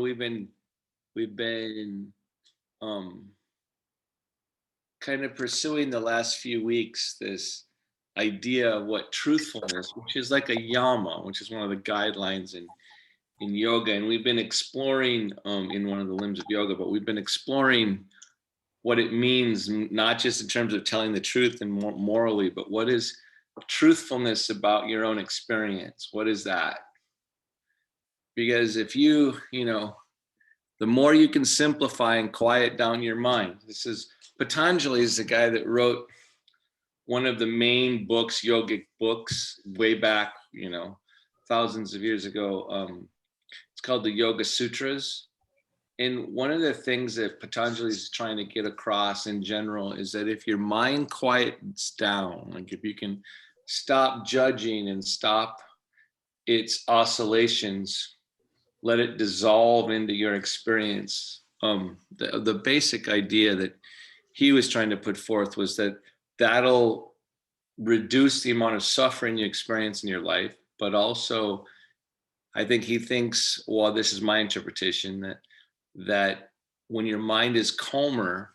We've been um, kind of pursuing the last few weeks this idea of what truthfulness, which is like a yama, which is one of the guidelines in yoga, and we've been exploring in one of the limbs of yoga, but we've been exploring what it means, not just in terms of telling the truth and morally, but what is truthfulness about your own experience? What is that? Because if the more you can simplify and quiet down your mind. This is Patanjali is the guy that wrote one of the main books, yogic books, way back, thousands of years ago. It's called the Yoga Sutras. And one of the things that Patanjali is trying to get across in general is that if your mind quiets down, like if you can stop judging and stop its oscillations, let it dissolve into your experience. The basic idea that he was trying to put forth was that that'll reduce the amount of suffering you experience in your life, but also I think he thinks, well, this is my interpretation, that when your mind is calmer,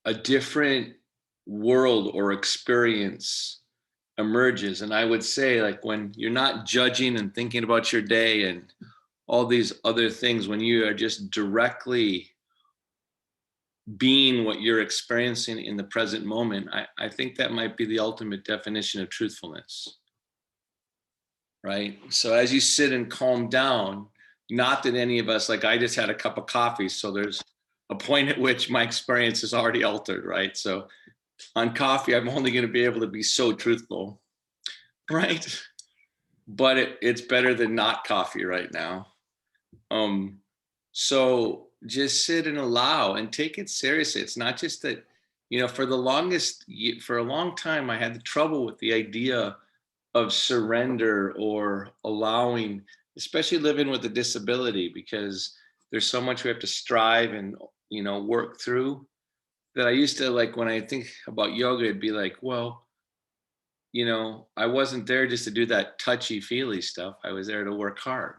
a different world or experience emerges. And I would say, like, when you're not judging and thinking about your day and all these other things, when you are just directly being what you're experiencing in the present moment, I think that might be the ultimate definition of truthfulness. Right? So as you sit and calm down, not that any of us, like I just had a cup of coffee, so there's a point at which my experience is already altered, right? So on coffee, I'm only going to be able to be so truthful, right? But it's better than not coffee right now. So just sit and allow and take it seriously. It's not just that, for a long time, I had trouble with the idea of surrender or allowing, especially living with a disability, because there's so much we have to strive and, work through, that I used to, like, when I think about yoga, it'd be like, well, I wasn't there just to do that touchy feely stuff. I was there to work hard.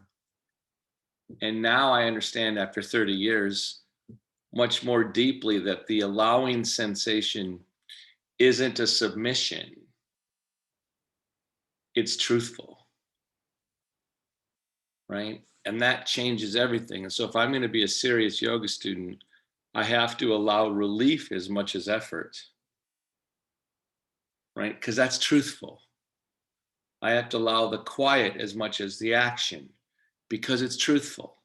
And now I understand, after 30 years, much more deeply, that the allowing sensation isn't a submission. It's truthful. Right? And that changes everything. And so if I'm going to be a serious yoga student, I have to allow relief as much as effort. Right? Because that's truthful. I have to allow the quiet as much as the action, because it's truthful.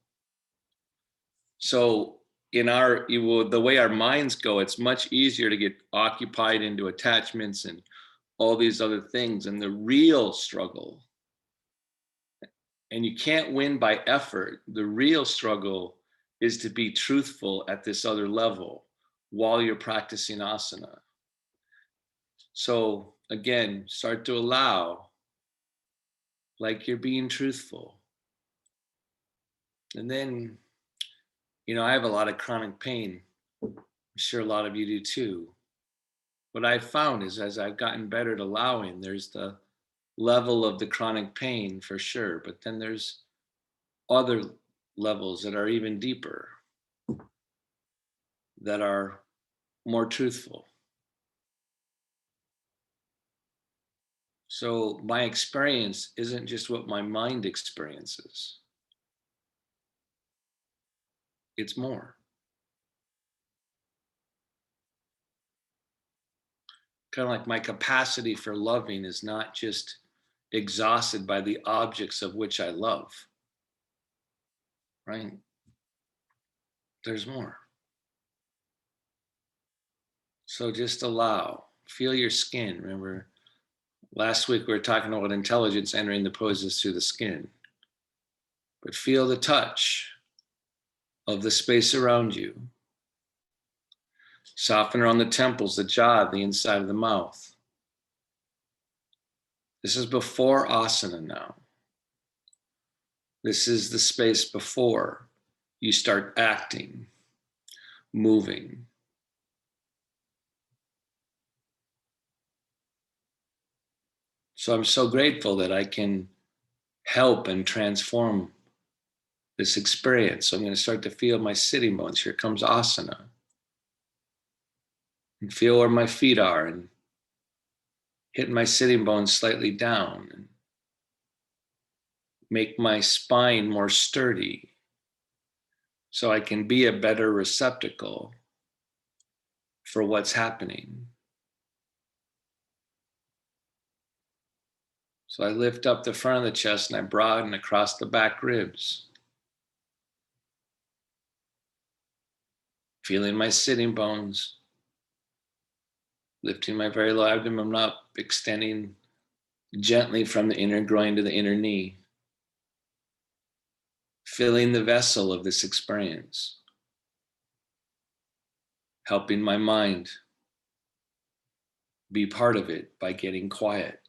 So the way our minds go, it's much easier to get occupied into attachments and all these other things. And the real struggle, and you can't win by effort, the real struggle is to be truthful at this other level while you're practicing asana. So again, start to allow, like you're being truthful. And then, I have a lot of chronic pain. I'm sure a lot of you do too. What I've found is, as I've gotten better at allowing, there's the level of the chronic pain for sure, but then there's other levels that are even deeper, that are more truthful. So my experience isn't just what my mind experiences. It's more. Kind of like my capacity for loving is not just exhausted by the objects of which I love. Right? There's more. So just allow. Feel your skin. Remember, last week we were talking about intelligence entering the poses through the skin. But feel the touch of the space around you. Soften around the temples, the jaw, the inside of the mouth. This is before asana now. This is the space before you start acting, moving. So I'm so grateful that I can help and transform this experience. So I'm going to start to feel my sitting bones. Here comes asana. And feel where my feet are and hit my sitting bones slightly down and make my spine more sturdy so I can be a better receptacle for what's happening. So I lift up the front of the chest and I broaden across the back ribs. Feeling my sitting bones, lifting my very low abdomen up, extending gently from the inner groin to the inner knee. Filling the vessel of this experience. Helping my mind be part of it by getting quiet.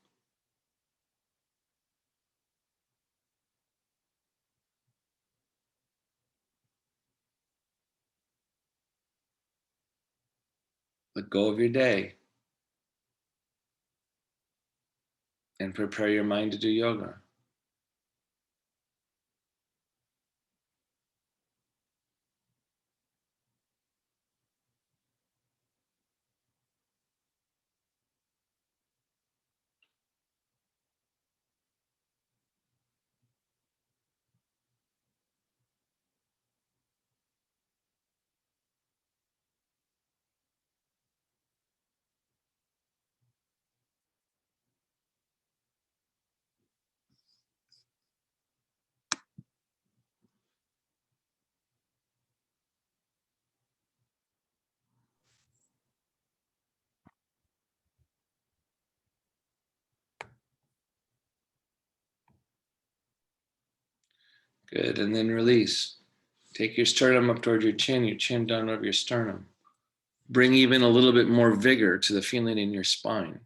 Let go of your day and prepare your mind to do yoga. Good, and then release. Take your sternum up towards your chin down over your sternum. Bring even a little bit more vigor to the feeling in your spine.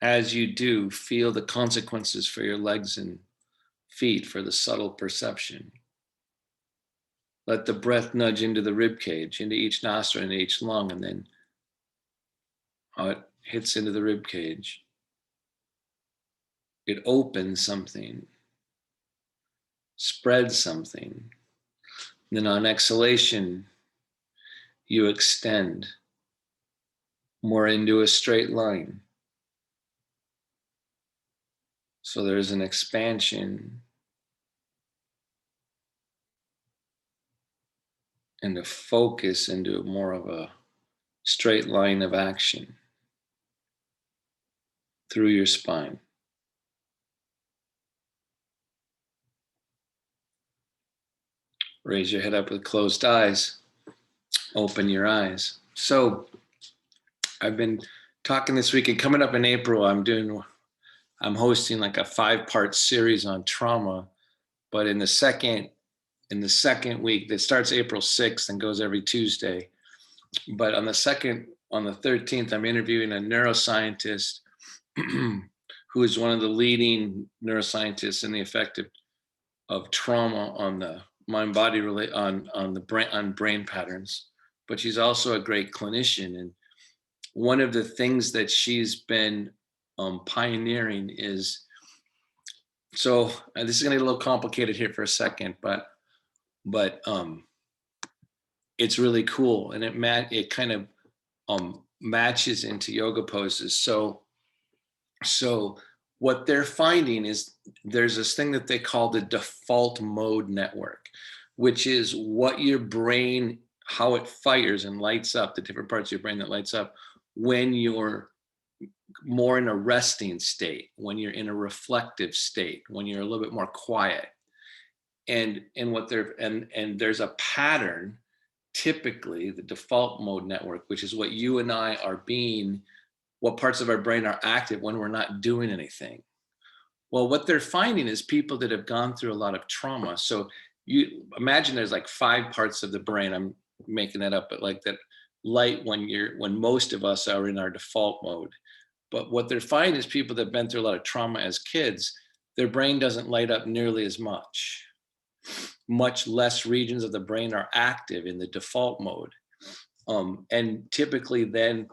As you do, feel the consequences for your legs and feet for the subtle perception. Let the breath nudge into the rib cage, into each nostril, into each lung, and then how it hits into the rib cage. It opens something, spreads something. And then on exhalation, you extend more into a straight line. So there's an expansion and a focus into more of a straight line of action through your spine. Raise your head up with closed eyes. Open your eyes. So I've been talking this week, and coming up in April, I'm hosting like a 5-part series on trauma. But in the second week, that starts April 6th and goes every Tuesday. But on the 13th, I'm interviewing a neuroscientist who is one of the leading neuroscientists in the effect of trauma on the mind-body on brain patterns. But she's also a great clinician, and one of the things that she's been pioneering is, so this is going to get a little complicated here for a second, but it's really cool, and it kind of matches into yoga poses. So what they're finding is there's this thing that they call the default mode network, which is what your brain, how it fires and lights up, the different parts of your brain that lights up when you're more in a resting state, when you're in a reflective state, when you're a little bit more quiet. And there's a pattern, typically the default mode network, which is what you and I are being, what parts of our brain are active when we're not doing anything. Well, what they're finding is people that have gone through a lot of trauma. So you imagine there's like 5 parts of the brain. I'm making that up, but like that light when most of us are in our default mode. But what they're finding is people that have been through a lot of trauma as kids, their brain doesn't light up nearly as much. Much less regions of the brain are active in the default mode. And typically then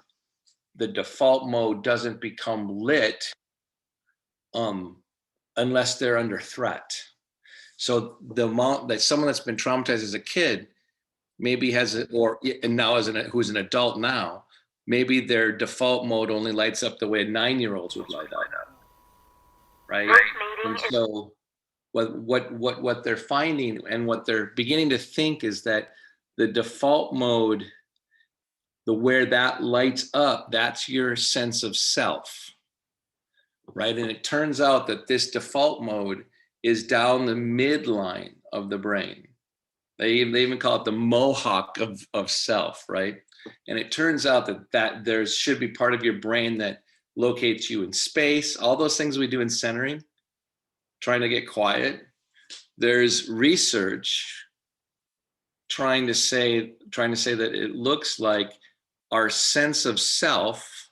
the default mode doesn't become lit unless they're under threat. So the amount that someone that's been traumatized as a kid maybe has it, or and now who's an adult now, maybe their default mode only lights up the way 9-year-olds would light up, right? And so what they're finding and what they're beginning to think is that the default mode, the where that lights up, that's your sense of self, right? And it turns out that this default mode is down the midline of the brain. They even call it the mohawk of self, right? And it turns out that there should be part of your brain that locates you in space, all those things we do in centering, trying to get quiet. There's research trying to say that it looks like our sense of self,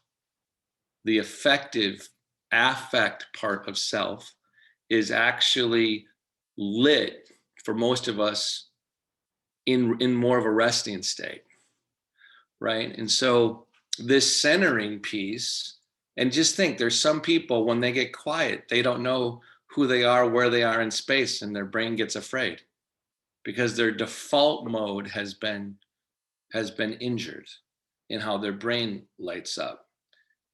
the affective affect part of self, is actually lit for most of us in more of a resting state, right? And so this centering piece, and just think, there's some people when they get quiet, they don't know who they are, where they are in space, and their brain gets afraid because their default mode has been injured in how their brain lights up.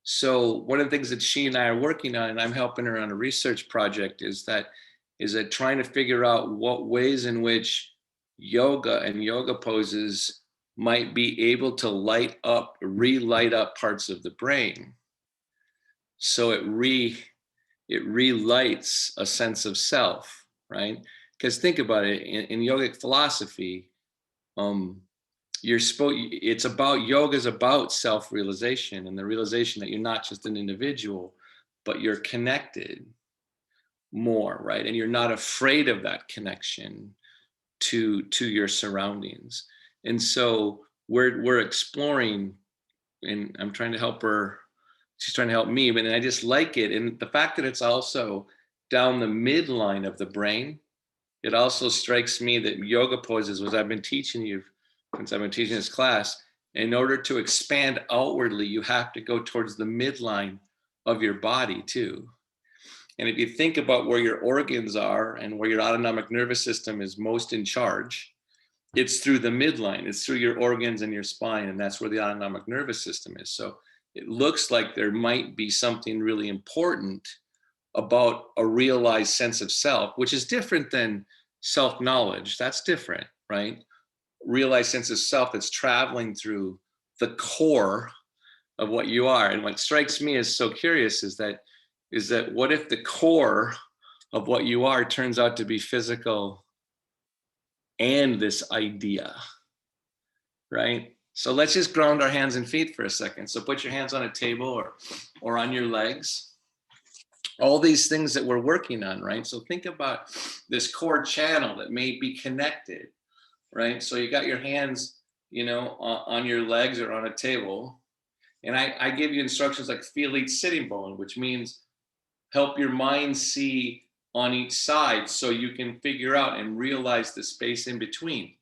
So one of the things that she and I are working on, and I'm helping her on a research project, is that trying to figure out what ways in which yoga and yoga poses might be able to relight up parts of the brain, so it relights a sense of self, right? Because think about it, in yogic philosophy, it's about, yoga's about self-realization, and the realization that you're not just an individual, but you're connected more, right? And you're not afraid of that connection to your surroundings. And so we're exploring, and I'm trying to help her, she's trying to help me, but I just like it. And the fact that it's also down the midline of the brain, it also strikes me that yoga poses, which I've been teaching you since I've been teaching this class, in order to expand outwardly, you have to go towards the midline of your body too. And if you think about where your organs are and where your autonomic nervous system is most in charge, it's through the midline, it's through your organs and your spine, and that's where the autonomic nervous system is. So it looks like there might be something really important about a realized sense of self, which is different than self-knowledge. That's different, right? Realized sense of self that's traveling through the core of what you are. And what strikes me as so curious is that what if the core of what you are turns out to be physical and this idea, right? So let's just ground our hands and feet for a second. So put your hands on a table or on your legs. All these things that we're working on, right? So think about this core channel that may be connected, right? So you got your hands, on your legs or on a table. And I give you instructions like feel each sitting bone, which means help your mind see on each side so you can figure out and realize the space in between.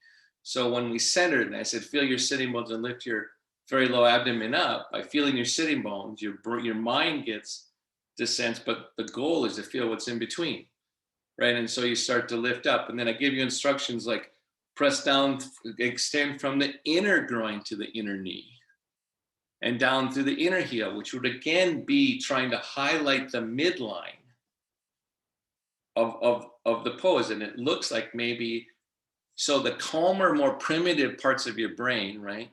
So when we centered, and I said, feel your sitting bones and lift your very low abdomen up, by feeling your sitting bones, your mind gets the sense, but the goal is to feel what's in between, right? And so you start to lift up. And then I give you instructions like press down, extend from the inner groin to the inner knee, and down through the inner heel, which would again be trying to highlight the midline of the pose. And it looks like maybe, so the calmer, more primitive parts of your brain, right,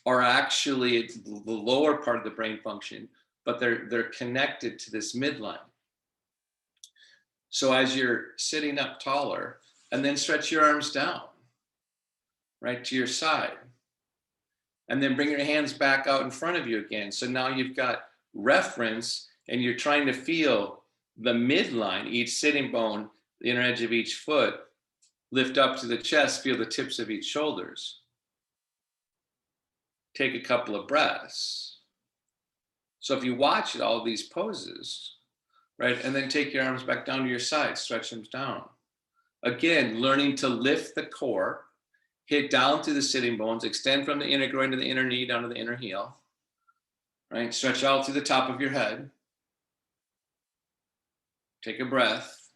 are actually the lower part of the brain function, but they're connected to this midline. So as you're sitting up taller, and then stretch your arms down, right, to your side. And then bring your hands back out in front of you again. So now you've got reference, and you're trying to feel the midline, each sitting bone, the inner edge of each foot, lift up to the chest, feel the tips of each shoulders. Take a couple of breaths. So if you watch all these poses, right, and then take your arms back down to your side, stretch them down. Again, learning to lift the core, hit down through the sitting bones, extend from the inner groin to the inner knee, down to the inner heel, right? Stretch out through the top of your head. Take a breath.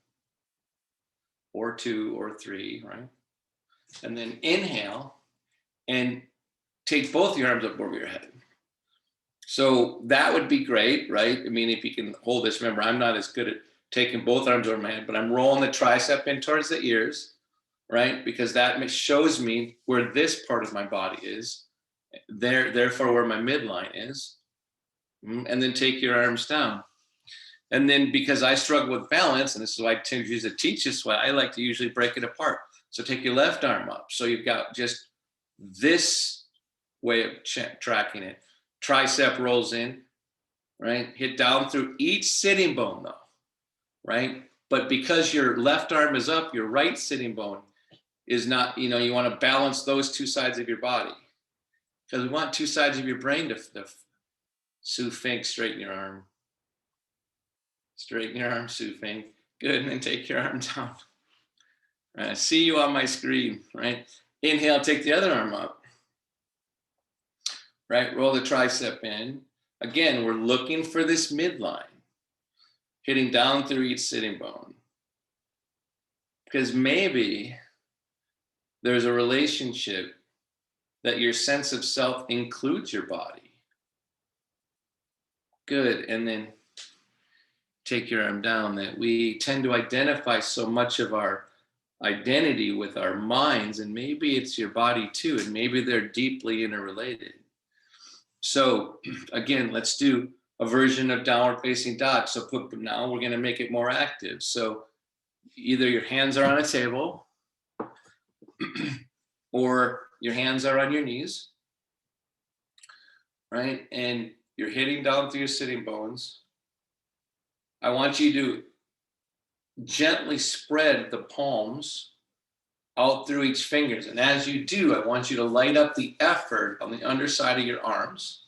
or 2 or 3, right? And then inhale and take both your arms up over your head. So that would be great, right? I mean, if you can hold this, remember, I'm not as good at taking both arms over my head, but I'm rolling the tricep in towards the ears, right? Because that shows me where this part of my body is, therefore where my midline is. And then take your arms down. And then because I struggle with balance, and this is why I tend to teach this way, I like to usually break it apart. So take your left arm up. So you've got just this way of tracking it. Tricep rolls in, right? Hit down through each sitting bone though, right? But because your left arm is up, your right sitting bone is not, you want to balance those two sides of your body. Because we want two sides of your brain to Sue Fink, straighten your arm. Straighten your arm, Sue Fink. Good, and then take your arm down. I see you on my screen, right? Inhale, take the other arm up. Right, roll the tricep in. Again, we're looking for this midline. Hitting down through each sitting bone. Because maybe there's a relationship that your sense of self includes your body. Good, and then take your arm down. That we tend to identify so much of our identity with our minds, and maybe it's your body too, and maybe they're deeply interrelated. So again, let's do a version of downward facing dog. So now we're going to make it more active. So either your hands are on a table or your hands are on your knees, right? And you're hitting down through your sitting bones. I want you to gently spread the palms out through each fingers. And as you do, I want you to light up the effort on the underside of your arms.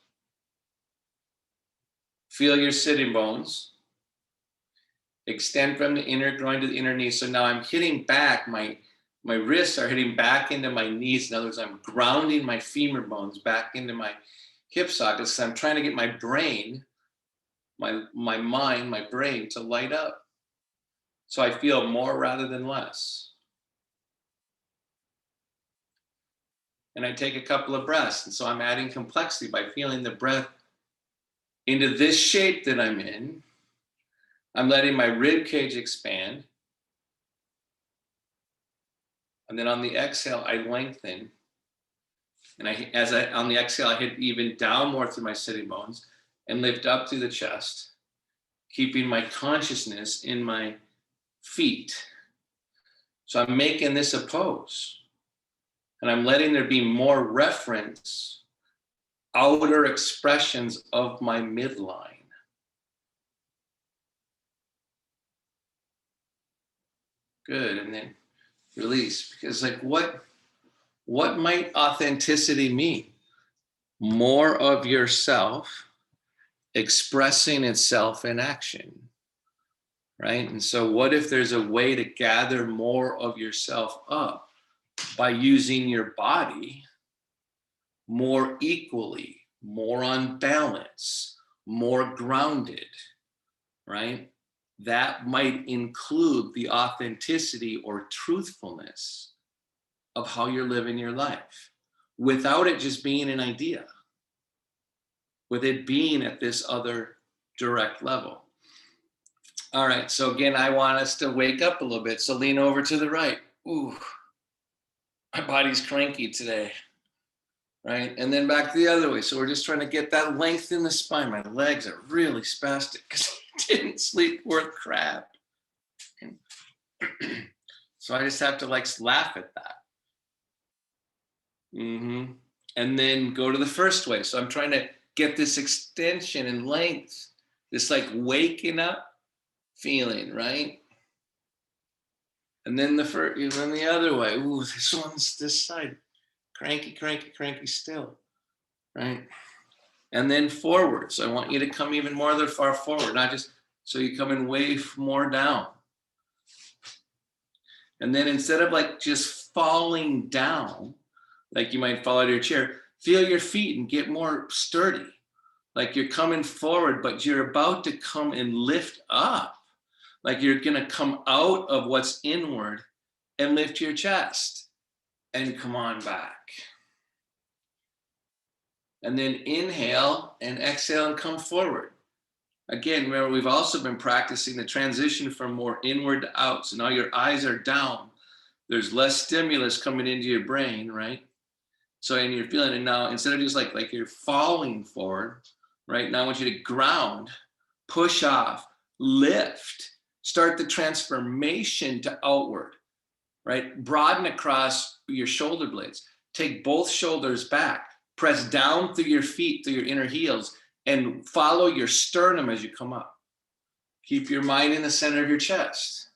Feel your sitting bones. Extend from the inner groin to the inner knee. So now I'm hitting back. My wrists are hitting back into my knees. In other words, I'm grounding my femur bones back into my hip sockets. So I'm trying to get my brain, my mind, my brain to light up. So I feel more rather than less. And I take a couple of breaths. And so I'm adding complexity by feeling the breath into this shape that I'm in. I'm letting my rib cage expand. And then on the exhale, I lengthen. And on the exhale, I hit even down more through my sitting bones and lift up through the chest, keeping my consciousness in my feet. So I'm making this a pose. And I'm letting there be more reference, outer expressions of my midline. Good, and then release. Because what might authenticity mean? More of yourself expressing itself in action, right? And so what if there's a way to gather more of yourself up by using your body more equally, more on balance, more grounded, right? That might include the authenticity or truthfulness of how you're living your life without it just being an idea, with it being at this other direct level. All right, so again, I want us to wake up a little bit. So lean over to the right. Ooh, my body's cranky today, right? And then back the other way. So we're just trying to get that length in the spine. My legs are really spastic because I didn't sleep worth crap. So I just have to laugh at that. And then go to the first way. So I'm trying to get this extension and length, this waking up feeling, right? And then the other way. Ooh, this one's this side. Cranky still, right? And then forward. So I want you to come even more far forward, not just so you come in way more down. And then instead of just falling down, like you might fall out of your chair, feel your feet and get more sturdy. Like you're coming forward, but you're about to come and lift up. Like you're going to come out of what's inward and lift your chest and come on back. And then inhale and exhale and come forward. Again, remember, we've also been practicing the transition from more inward to out. So now your eyes are down. There's less stimulus coming into your brain, right? So, and you're feeling it now, instead of just like you're falling forward, right? Now I want you to ground, push off, lift, start the transformation to outward, right? Broaden across your shoulder blades. Take both shoulders back, press down through your feet, through your inner heels, and follow your sternum as you come up. Keep your mind in the center of your chest.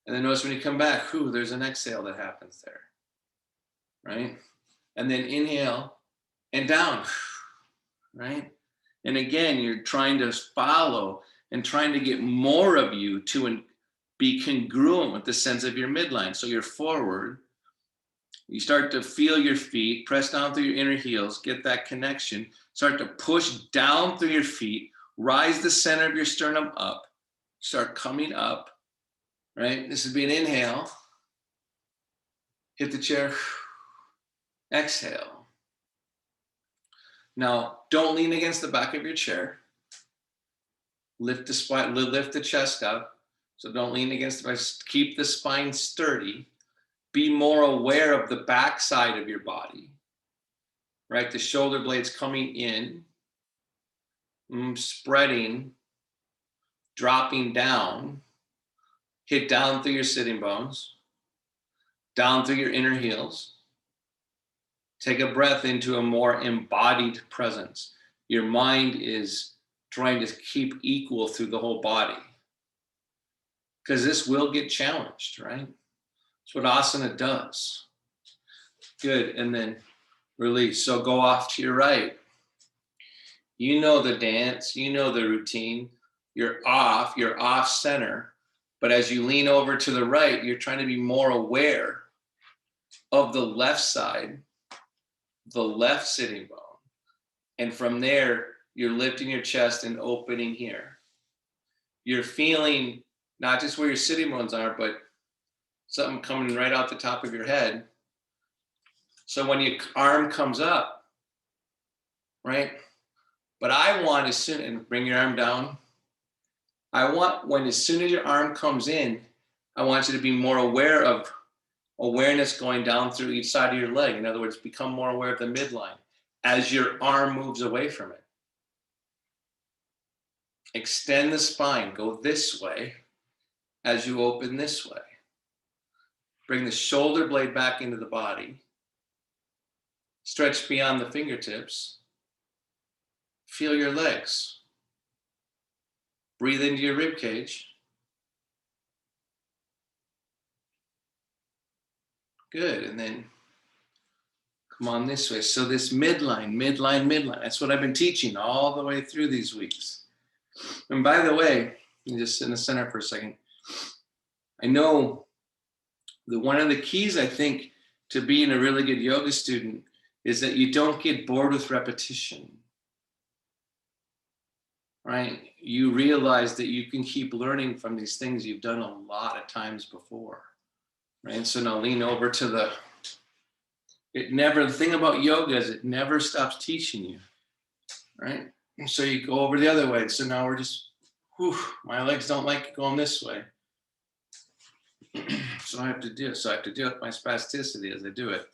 And then notice when you come back, there's an exhale that happens there, right? And then inhale and down, right? And again, you're trying to follow and trying to get more of you to be congruent with the sense of your midline. So you're forward. You start to feel your feet, press down through your inner heels, get that connection, start to push down through your feet, rise the center of your sternum up, start coming up, right? This would be an inhale, hit the chair, exhale. Now, don't lean against the back of your chair. Lift the spine, lift the chest up. So don't lean against the back, keep the spine sturdy. Be more aware of the back side of your body, right? The shoulder blades coming in, spreading, dropping down, hit down through your sitting bones, down through your inner heels. Take a breath into a more embodied presence. Your mind is trying to keep equal through the whole body, because this will get challenged, right? That's what asana does. Good, and then release. So go off to your right. You know the dance, you know the routine. You're off center. But as you lean over to the right, you're trying to be more aware of the left side, the left sitting bone. And from there, you're lifting your chest and opening here. You're feeling not just where your sitting bones are, but something coming right out the top of your head. So when your arm comes up, right? But I want as soon, and bring your arm down. I want as soon as your arm comes in, I want you to be more aware of awareness going down through each side of your leg. In other words, become more aware of the midline as your arm moves away from it. Extend the spine, go this way as you open this way. Bring the shoulder blade back into the body. Stretch beyond the fingertips. Feel your legs. Breathe into your rib cage. Good, and then come on this way. So this midline. That's what I've been teaching all the way through these weeks. And by the way, you just sit in the center for a second. I know that one of the keys, I think, to being a really good yoga student is that you don't get bored with repetition, right? You realize that you can keep learning from these things you've done a lot of times before, right? And so now lean over to the thing about yoga is it never stops teaching you, right? And so you go over the other way. So now we're just, my legs don't like going this way. So I have to deal with my spasticity as I do it.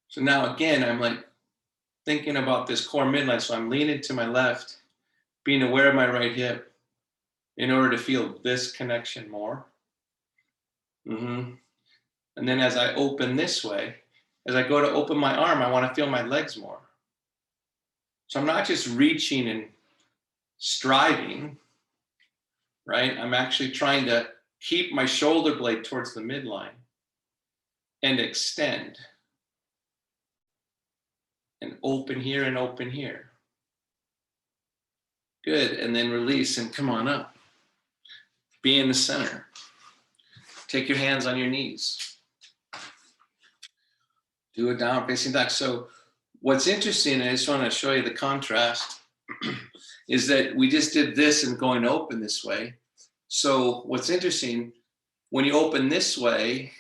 So now again, I'm like thinking about this core midline. So I'm leaning to my left, being aware of my right hip in order to feel this connection more. And then as I open this way, as I go to open my arm, I want to feel my legs more. So I'm not just reaching and striving, right? I'm actually trying to keep my shoulder blade towards the midline and extend. And open here and open here. Good, and then release and come on up. Be in the center. Take your hands on your knees. Do a downward facing dog. So what's interesting, I just want to show you the contrast, is that we just did this and going open this way. So what's interesting When you open this way,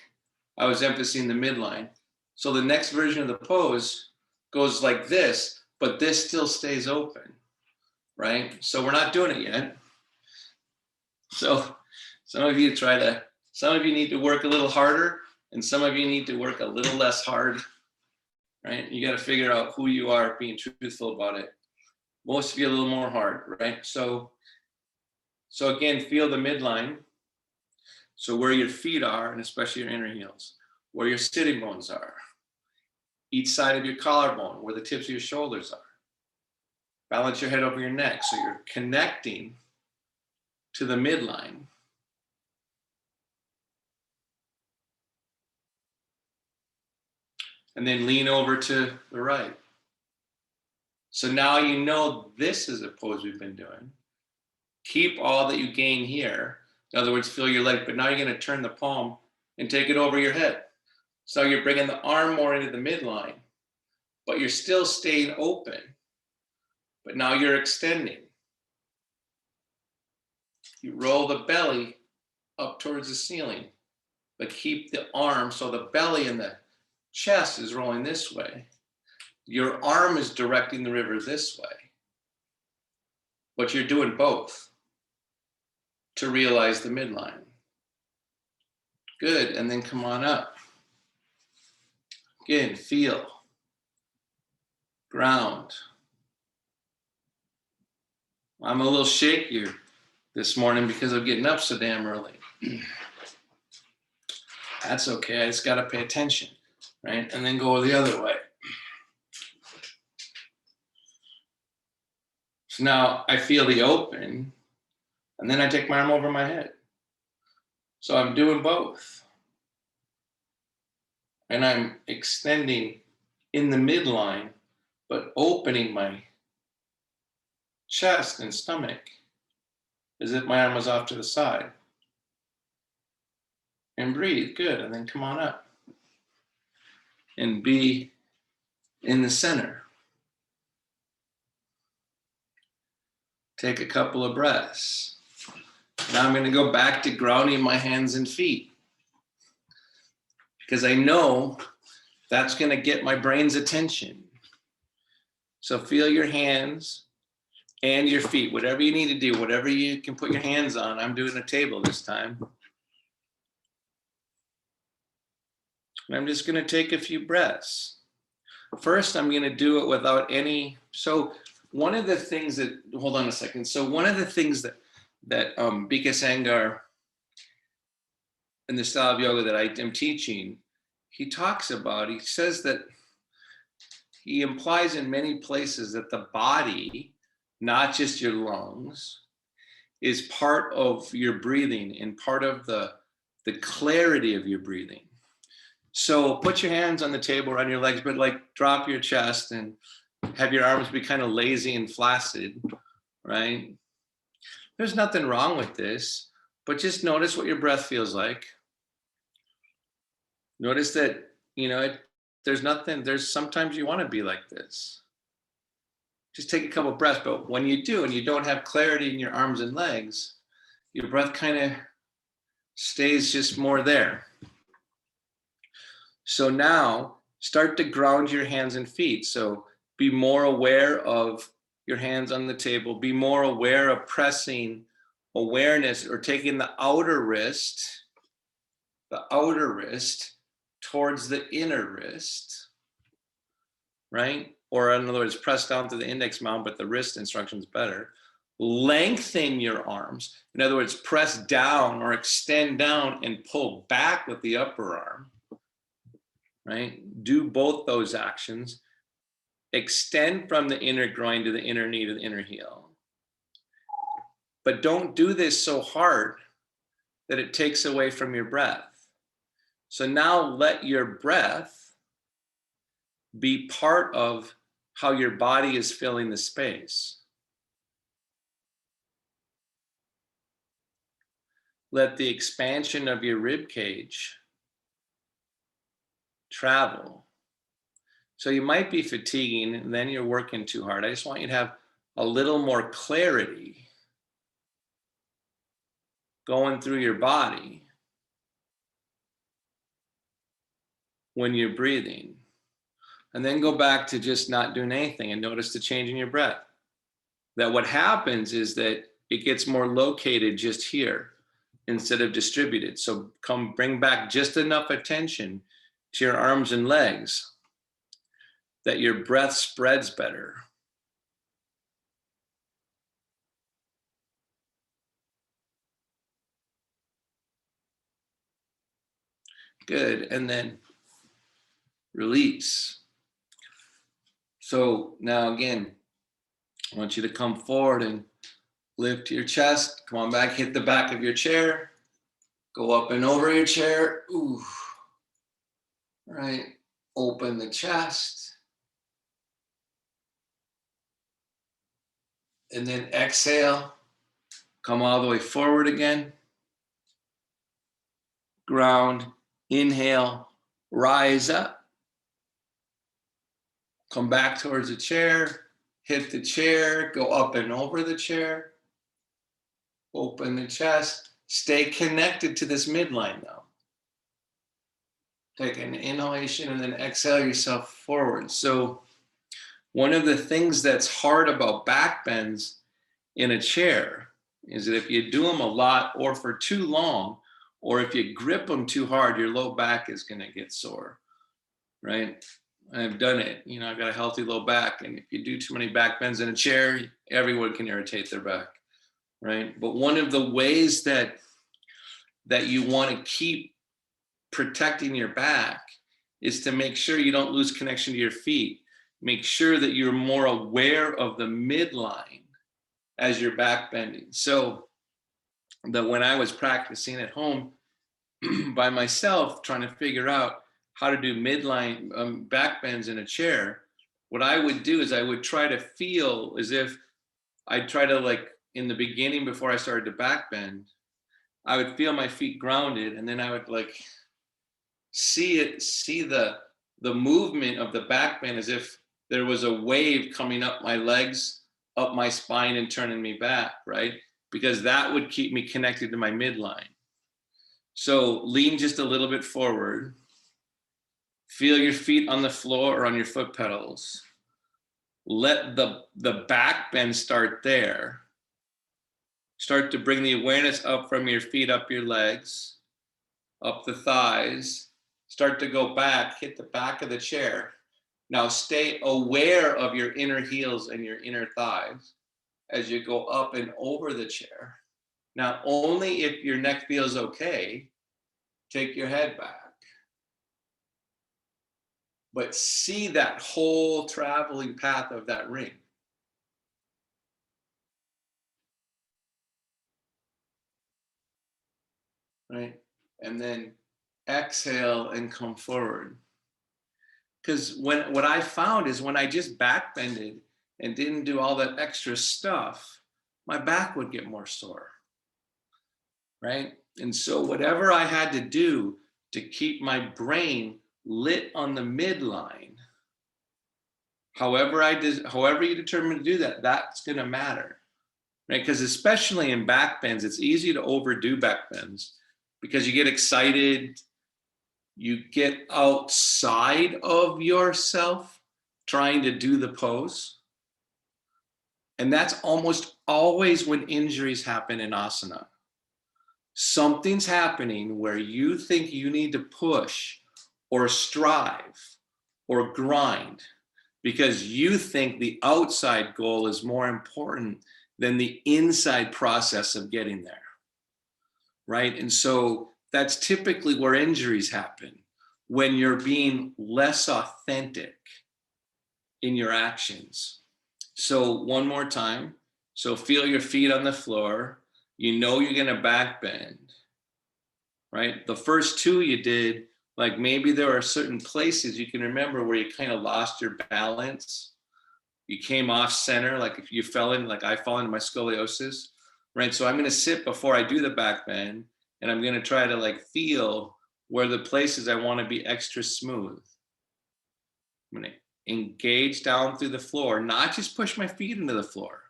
I was emphasizing the midline. So the next version of the pose goes like this, but this still stays open, right? So we're not doing it yet. So some of you need to work a little harder, and some of you need to work a little less hard, right? You got to figure out who you are, being truthful about it. Most of you a little more hard, right? So again, feel the midline. So where your feet are, and especially your inner heels, where your sitting bones are, each side of your collarbone, where the tips of your shoulders are. Balance your head over your neck so you're connecting to the midline. And then lean over to the right. So now you know this is a pose we've been doing. Keep all that you gain here. In other words, feel your leg, but now you're going to turn the palm and take it over your head. So you're bringing the arm more into the midline, but you're still staying open. But now you're extending. You roll the belly up towards the ceiling, but keep the arm, so the belly and the chest is rolling this way. Your arm is directing the river this way. But you're doing both to realize the midline. Good, and then come on up. Again, feel. Ground. I'm a little shakier this morning because I'm getting up so damn early. That's okay, I just gotta pay attention, right? And then go the other way. So now I feel the open, and then I take my arm over my head. So I'm doing both. And I'm extending in the midline, but opening my chest and stomach as if my arm was off to the side. And breathe, good, and then come on up. And be in the center. Take a couple of breaths. Now I'm going to go back to grounding my hands and feet, because I know that's going to get my brain's attention. So feel your hands and your feet, whatever you need to do, whatever you can put your hands on. I'm doing a table this time. And I'm just going to take a few breaths. First, I'm going to do it without any. So one of the things that, hold on a second. So one of the things that Bika Sangar in the style of yoga that I am teaching, he talks about, he says that he implies in many places that the body, not just your lungs, is part of your breathing and part of the clarity of your breathing. So put your hands on the table or on your legs, but like drop your chest and have your arms be kind of lazy and flaccid, right? There's nothing wrong with this, but just notice what your breath feels like. Notice that, there's sometimes you want to be like this. Just take a couple breaths, but when you do and you don't have clarity in your arms and legs, your breath kind of stays just more there. So now start to ground your hands and feet. So be more aware of your hands on the table. Be more aware of pressing awareness or taking the outer wrist towards the inner wrist, right? Or in other words, press down to the index mound, but the wrist instruction is better. Lengthen your arms. In other words, press down or extend down and pull back with the upper arm, right? Do both those actions. Extend from the inner groin to the inner knee to the inner heel. But don't do this so hard that it takes away from your breath. So now let your breath be part of how your body is filling the space. Let the expansion of your rib cage travel. So you might be fatiguing and then you're working too hard. I just want you to have a little more clarity going through your body. when you're breathing. And then go back to just not doing anything and notice the change in your breath. That what happens is that it gets more located just here instead of distributed. So bring back just enough attention to your arms and legs that your breath spreads better. Good. And then release. So now again, I want you to come forward and lift your chest. Come on back, hit the back of your chair. Go up and over your chair. Ooh. All right. Open the chest. And then exhale. Come all the way forward again. Ground. Inhale. Rise up. Come back towards the chair. Hit the chair. Go up and over the chair. Open the chest. Stay connected to this midline though. Take an inhalation and then exhale yourself forward. So one of the things that's hard about back bends in a chair is that if you do them a lot or for too long, or if you grip them too hard, your low back is going to get sore, right? I've done it. You know, I've got a healthy low back, and if you do too many back bends in a chair, everyone can irritate their back, right? But one of the ways that you want to keep protecting your back is to make sure you don't lose connection to your feet. Make sure that you're more aware of the midline as you're back bending. So that when I was practicing at home by myself, trying to figure out how to do midline back bends in a chair, what I would do is I would try to feel as if I'd try to, like in the beginning before I started to back bend, I would feel my feet grounded, and then I would like see the movement of the back bend as if there was a wave coming up my legs, up my spine, and turning me back, right? Because that would keep me connected to my midline. So lean just a little bit forward. Feel your feet on the floor or on your foot pedals. Let the back bend start there. Start to bring the awareness up from your feet, up your legs, up the thighs. Start to go back, hit the back of the chair. Now stay aware of your inner heels and your inner thighs as you go up and over the chair. Now, only if your neck feels okay, take your head back. But see that whole traveling path of that ring. Right? And then exhale and come forward. Because what I found is when I just back bended and didn't do all that extra stuff, my back would get more sore. Right? And so whatever I had to do to keep my brain lit on the midline, however you determine to do that, that's going to matter. Right? Because especially in back bends, it's easy to overdo back bends because you get excited, you get outside of yourself trying to do the pose. And that's almost always when injuries happen in asana. Something's happening where you think you need to push or strive or grind because you think the outside goal is more important than the inside process of getting there, right? And so that's typically where injuries happen, when you're being less authentic in your actions. So one more time. So feel your feet on the floor. You know you're going to back bend, right? The first two you did, like maybe there are certain places you can remember where you kind of lost your balance. You came off center, like if you fell in, like I fall into my scoliosis, right? So I'm going to sit before I do the back bend, and I'm going to try to like feel where the places I want to be extra smooth. I'm going to engage down through the floor, not just push my feet into the floor.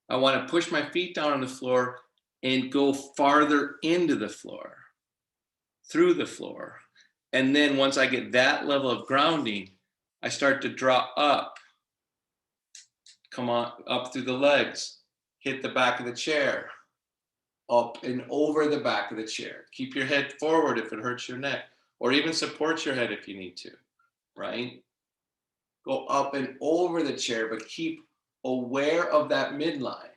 I want to push my feet down on the floor and go farther into the floor, through the floor. And then once I get that level of grounding, I start to draw up, come on, up through the legs, hit the back of the chair, up and over the back of the chair. Keep your head forward if it hurts your neck, or even support your head if you need to, right? Go up and over the chair, but keep aware of that midline.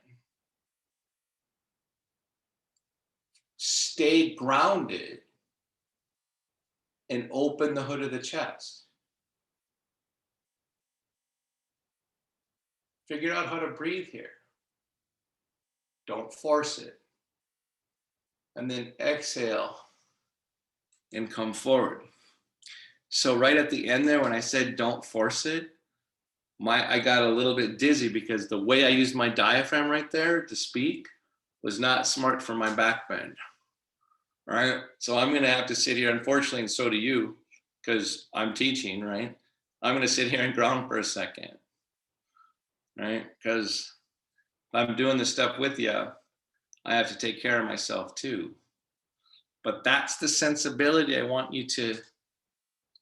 Stay grounded and open the hood of the chest. Figure out how to breathe here. Don't force it. And then exhale and come forward. So right at the end there, when I said don't force it, I got a little bit dizzy because the way I used my diaphragm right there to speak was not smart for my back bend. Right? So I'm going to have to sit here, unfortunately, and so do you, because I'm teaching, right? I'm going to sit here and ground for a second, right? Because if I'm doing this stuff with you, I have to take care of myself too. But that's the sensibility I want you to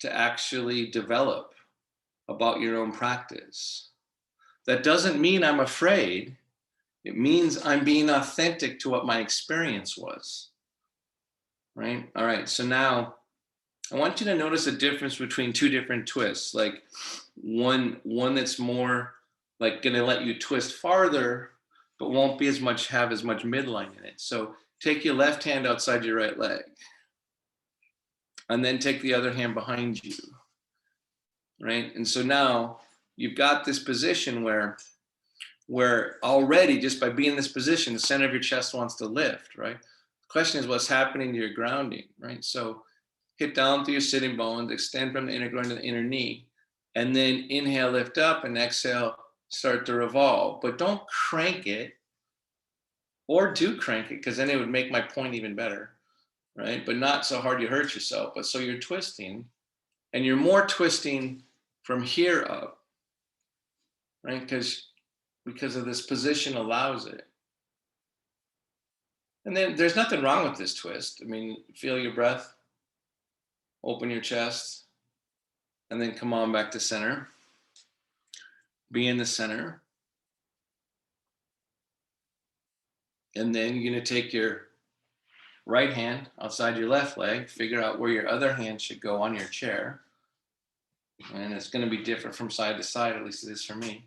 actually develop about your own practice. That doesn't mean I'm afraid. It means I'm being authentic to what my experience was. Right? All right. So now I want you to notice a difference between two different twists. Like one that's more like going to let you twist farther, but won't be have as much midline in it. So take your left hand outside your right leg, and then take the other hand behind you. Right? And so now you've got this position where already just by being in this position, the center of your chest wants to lift, right? The question is what's happening to your grounding, right? So hit down through your sitting bones, extend from the inner groin to the inner knee, and then inhale, lift up, and exhale, start to revolve. But don't crank it, or do crank it, because then it would make my point even better, right? But not so hard you hurt yourself. But so you're twisting, and you're more twisting from here up, right? Because of this position allows it. And then there's nothing wrong with this twist. I mean, feel your breath, open your chest, and then come on back to center. Be in the center. And then you're going to take your right hand outside your left leg, figure out where your other hand should go on your chair. And it's going to be different from side to side, at least it is for me.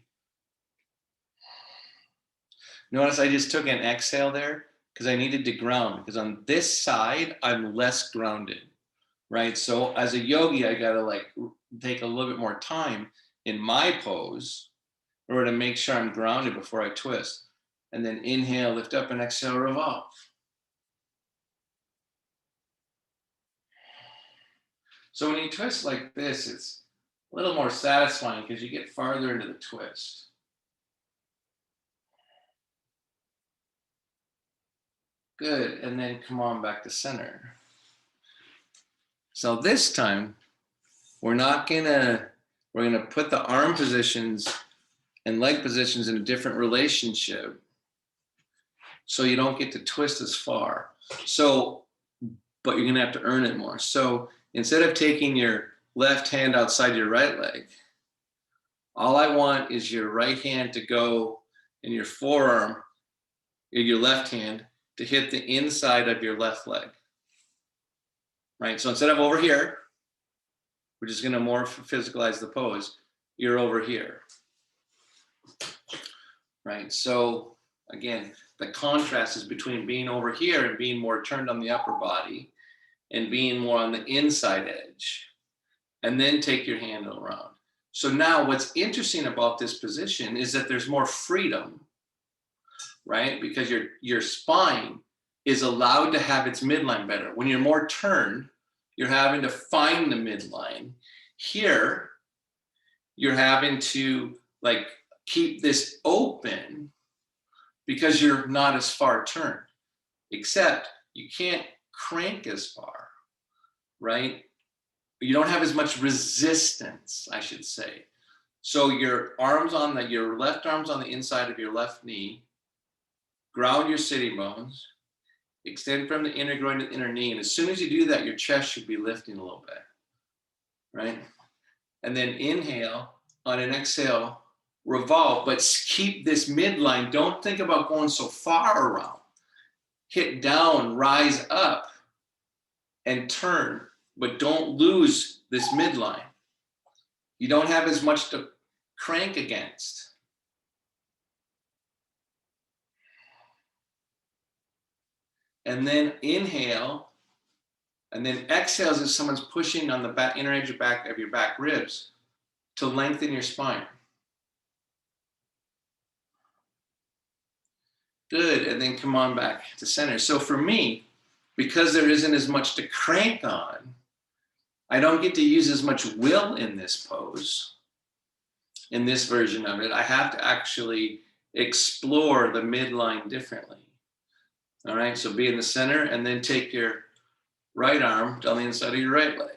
Notice I just took an exhale there because I needed to ground, because on this side, I'm less grounded, right? So as a yogi, I got to like take a little bit more time in my pose in order to make sure I'm grounded before I twist. And then inhale, lift up, and exhale, revolve. So when you twist like this, it's a little more satisfying because you get farther into the twist. Good, and then come on back to center. So this time, we're gonna put the arm positions and leg positions in a different relationship so you don't get to twist as far. So, but you're gonna have to earn it more. So instead of taking your left hand outside your right leg, all I want is your right hand to go in your forearm, in your left hand, to hit the inside of your left leg, right? So instead of over here, we're just going to more physicalize the pose. You're over here, right? So again, the contrast is between being over here and being more turned on the upper body and being more on the inside edge, and then take your hand around. So now what's interesting about this position is that there's more freedom, right? Because your spine is allowed to have its midline better. When you're more turned, you're having to find the midline. Here, you're having to like keep this open because you're not as far turned, except you can't crank as far, right? You don't have as much resistance, I should say. So your left arm's on the inside of your left knee, ground your sitting bones, extend from the inner groin to the inner knee. And as soon as you do that, your chest should be lifting a little bit. right? And then inhale, on an exhale, revolve, but keep this midline. Don't think about going so far around. Hit down, rise up, and turn, but don't lose this midline. You don't have as much to crank against. And then inhale, and then exhale as if someone's pushing on the back, inner edge of your back ribs to lengthen your spine. Good, and then come on back to center. So for me, because there isn't as much to crank on, I don't get to use as much will in this pose, in this version of it. I have to actually explore the midline differently. All right, so be in the center and then take your right arm down the inside of your right leg.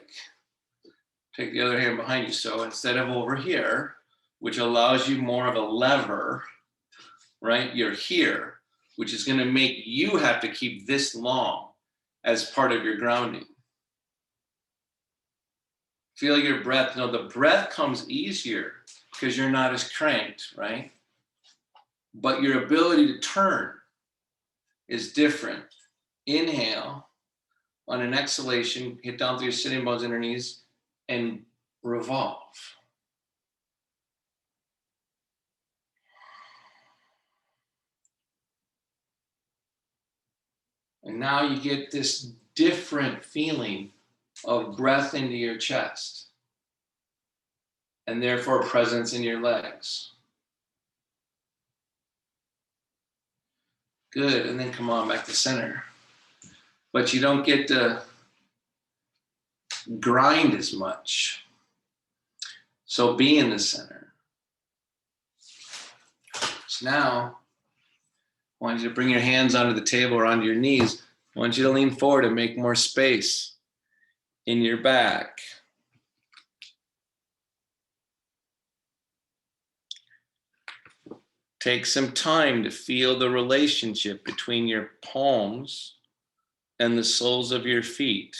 Take the other hand behind you. So instead of over here, which allows you more of a lever, right, you're here, which is going to make you have to keep this long as part of your grounding. Feel your breath. No, the breath comes easier because you're not as cranked, right? But your ability to turn is different. Inhale. On an exhalation, hit down through your sitting bones and your knees and revolve. And now you get this different feeling of breath into your chest and therefore presence in your legs. Good, and then come on back to center. But you don't get to grind as much. So be in the center. So now, I want you to bring your hands onto the table or onto your knees. I want you to lean forward and make more space in your back. Take some time to feel the relationship between your palms and the soles of your feet.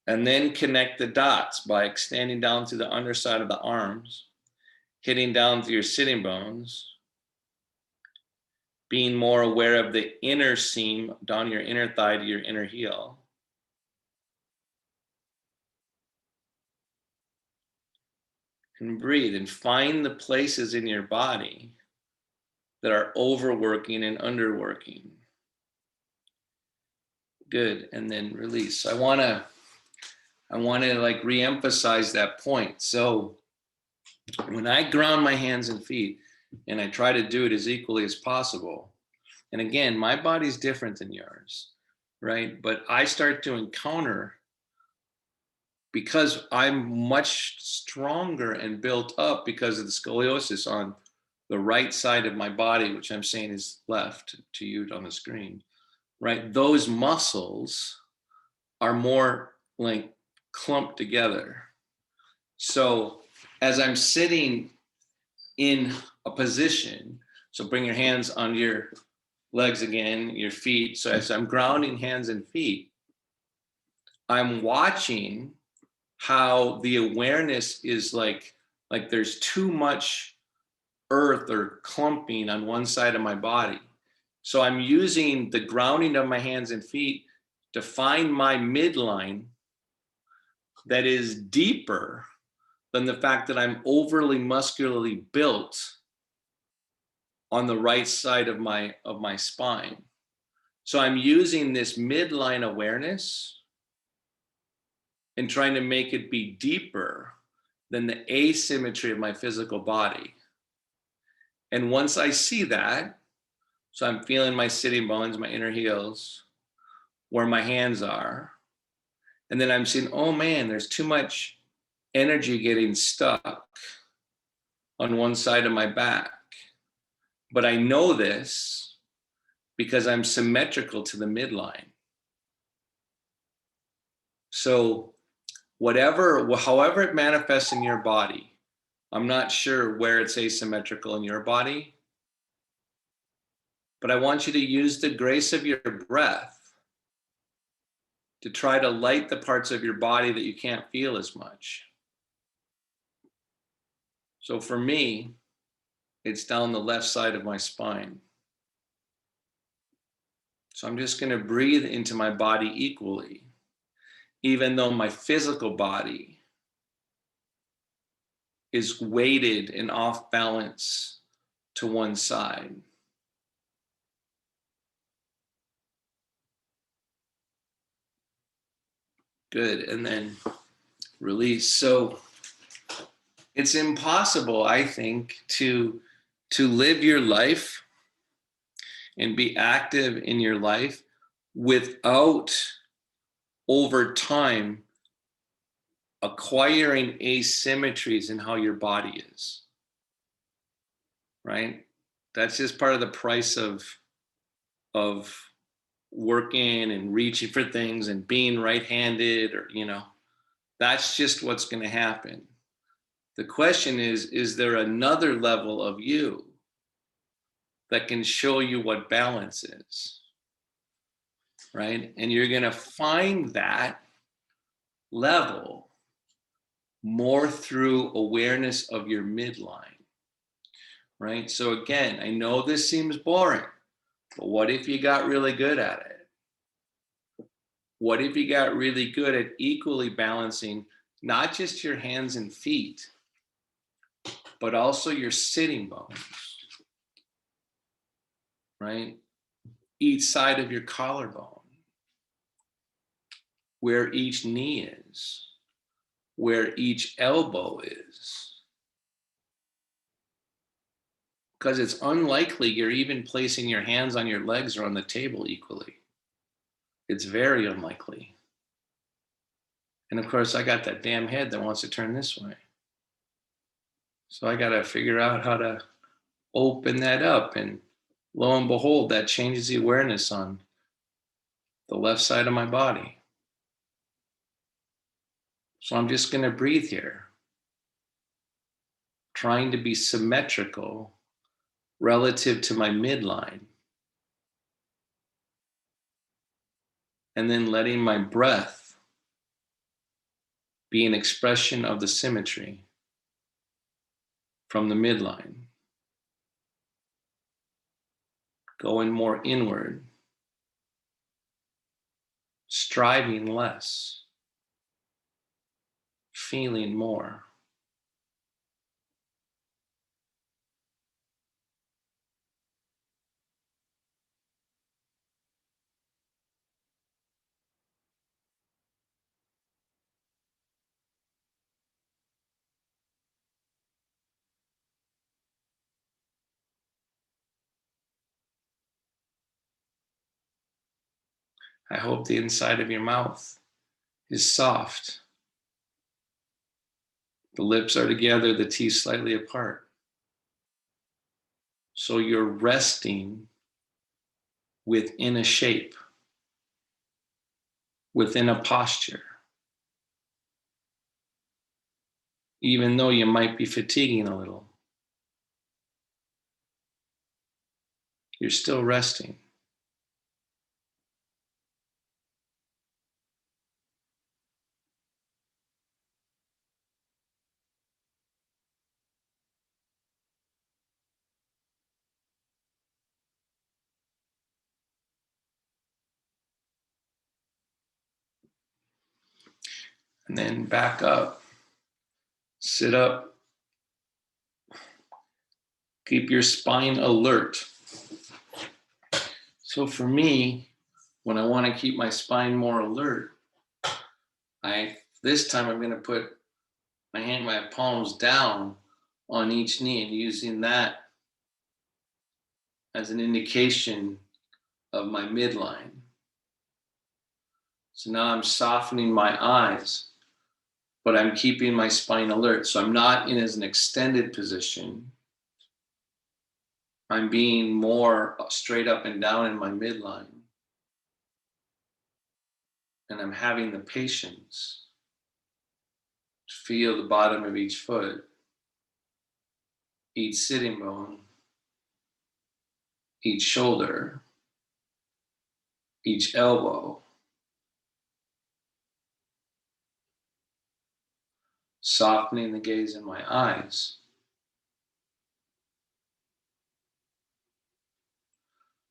And then connect the dots by extending down through the underside of the arms, hitting down through your sitting bones, being more aware of the inner seam down your inner thigh to your inner heel. And breathe and find the places in your body that are overworking and underworking. Good, and then release. So I want to like re-emphasize that point. So when I ground my hands and feet, and I try to do it as equally as possible, and again, my body's different than yours, right? But I start to encounter, because I'm much stronger and built up because of the scoliosis on the right side of my body, which I'm saying is left to you on the screen, right? Those muscles are more like clumped together. So as I'm sitting in a position, so bring your hands on your legs again, your feet. So as I'm grounding hands and feet, I'm watching how the awareness is like there's too much earth or clumping on one side of my body. So I'm using the grounding of my hands and feet to find my midline that is deeper than the fact that I'm overly muscularly built on the right side of my spine. So I'm using this midline awareness and trying to make it be deeper than the asymmetry of my physical body. And once I see that, so I'm feeling my sitting bones, my inner heels, where my hands are, and then I'm seeing, oh man, there's too much energy getting stuck on one side of my back. But I know this because I'm symmetrical to the midline. So however it manifests in your body, I'm not sure where it's asymmetrical in your body, but I want you to use the grace of your breath to try to light the parts of your body that you can't feel as much. So for me, it's down the left side of my spine. So I'm just going to breathe into my body equally, even though my physical body is weighted and off balance to one side. Good. And then release. So it's impossible, I think, to live your life and be active in your life without over time acquiring asymmetries in how your body is, right? That's just part of the price of working and reaching for things and being right-handed, or that's just what's going to happen. The question is there another level of you that can show you what balance is, right? And you're going to find that level more through awareness of your midline, right? So again, I know this seems boring, but what if you got really good at it? What if you got really good at equally balancing not just your hands and feet, but also your sitting bones, right? Each side of your collarbone, where each knee is, where each elbow is. Because it's unlikely you're even placing your hands on your legs or on the table equally. It's very unlikely. And of course, I got that damn head that wants to turn this way. So I got to figure out how to open that up. And lo and behold, that changes the awareness on the left side of my body. So I'm just going to breathe here, trying to be symmetrical relative to my midline. And then letting my breath be an expression of the symmetry from the midline. Going more inward, striving less, feeling more. I hope the inside of your mouth is soft. The lips are together, the teeth slightly apart. So you're resting within a shape, within a posture. Even though you might be fatiguing a little, you're still resting. And then back up, sit up, keep your spine alert. So for me, when I want to keep my spine more alert, this time I'm going to put my palms down on each knee and using that as an indication of my midline. So now I'm softening my eyes, but I'm keeping my spine alert. So I'm not in as an extended position. I'm being more straight up and down in my midline. And I'm having the patience to feel the bottom of each foot, each sitting bone, each shoulder, each elbow, softening the gaze in my eyes,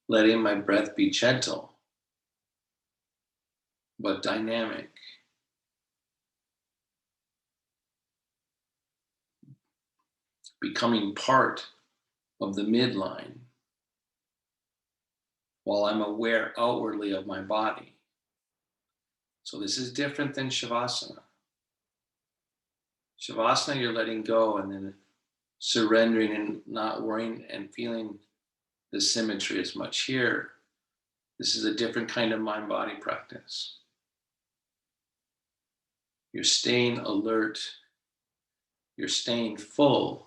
letting my breath be gentle but dynamic, becoming part of the midline while I'm aware outwardly of my body. So this is different than Shavasana. Shavasana, you're letting go and then surrendering and not worrying and feeling the symmetry as much. Here, this is a different kind of mind-body practice. You're staying alert, you're staying full,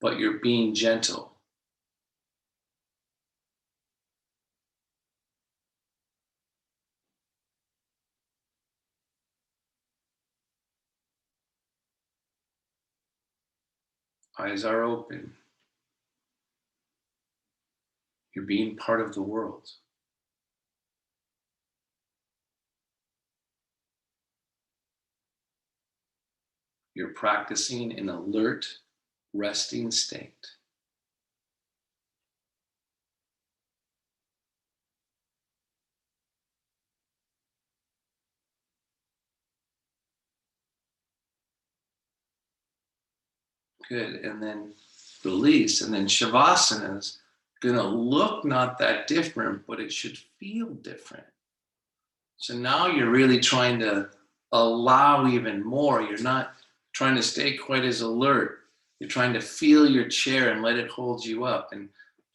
but you're being gentle. Eyes are open. You're being part of the world. You're practicing an alert, resting state. Good. And then release. And then Shavasana is going to look not that different, but it should feel different. So now you're really trying to allow even more. You're not trying to stay quite as alert. You're trying to feel your chair and let it hold you up. And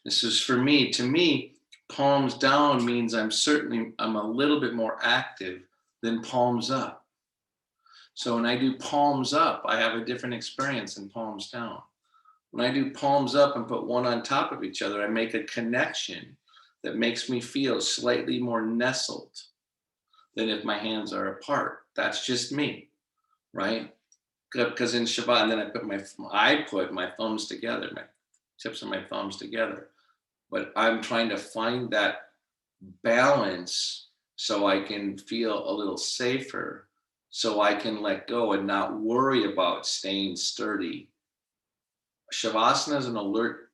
this is for me, to me, palms down means I'm a little bit more active than palms up. So when I do palms up, I have a different experience than palms down. When I do palms up and put one on top of each other, I make a connection that makes me feel slightly more nestled than if my hands are apart. That's just me, right? Because in Shabbat, and then I put my thumbs together, my tips of my thumbs together. But I'm trying to find that balance so I can feel a little safer, so I can let go and not worry about staying sturdy. Shavasana is an alert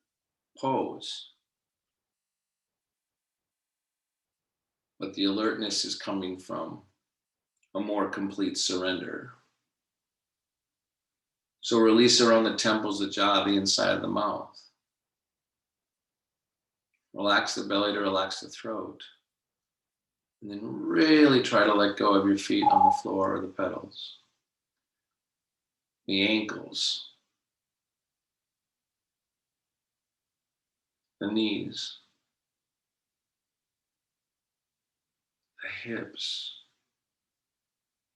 pose, but the alertness is coming from a more complete surrender. So release around the temples, the jaw, the inside of the mouth. Relax the belly to relax the throat. And then really try to let go of your feet on the floor or the pedals. The ankles. The knees. The hips.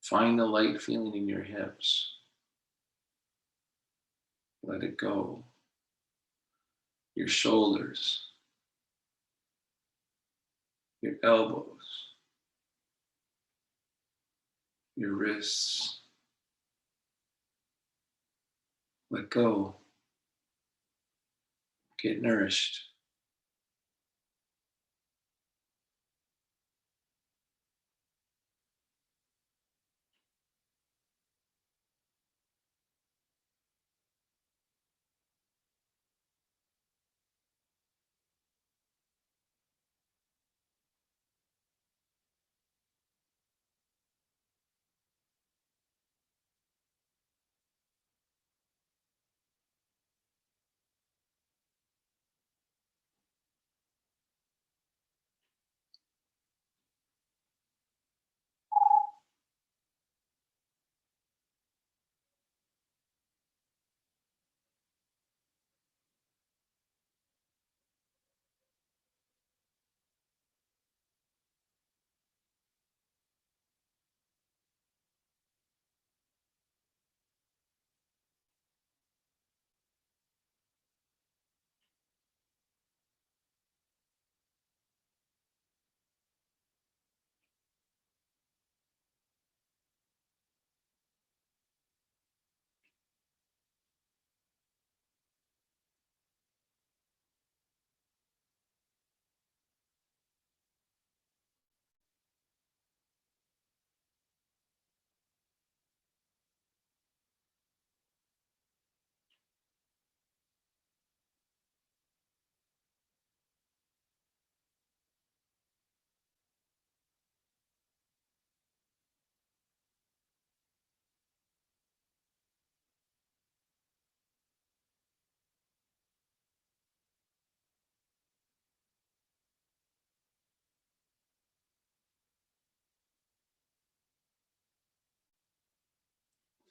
Find the light feeling in your hips. Let it go. Your shoulders. Your elbows. Your wrists. Let go. Get nourished.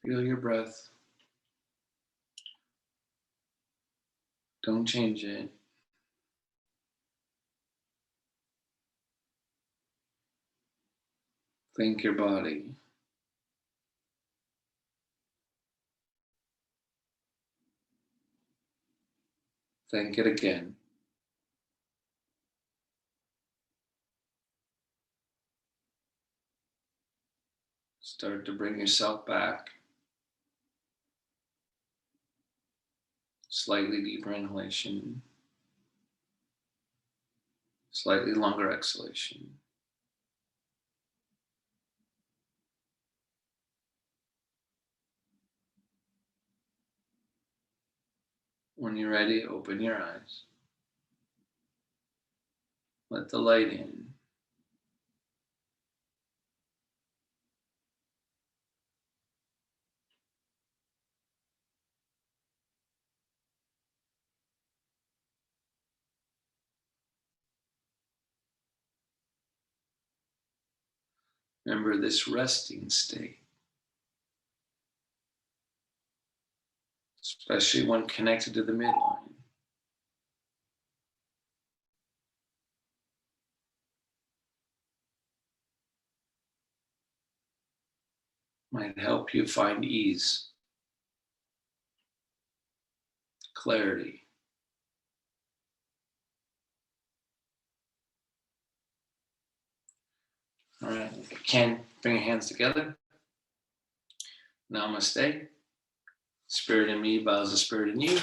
Feel your breath. Don't change it. Thank your body. Thank it again. Start to bring yourself back. Slightly deeper inhalation. Slightly longer exhalation. When you're ready, open your eyes. Let the light in. Remember this resting state, especially when connected to the midline. Might help you find ease, clarity. All right, if you can, bring your hands together. Namaste. Spirit in me bows the spirit in you.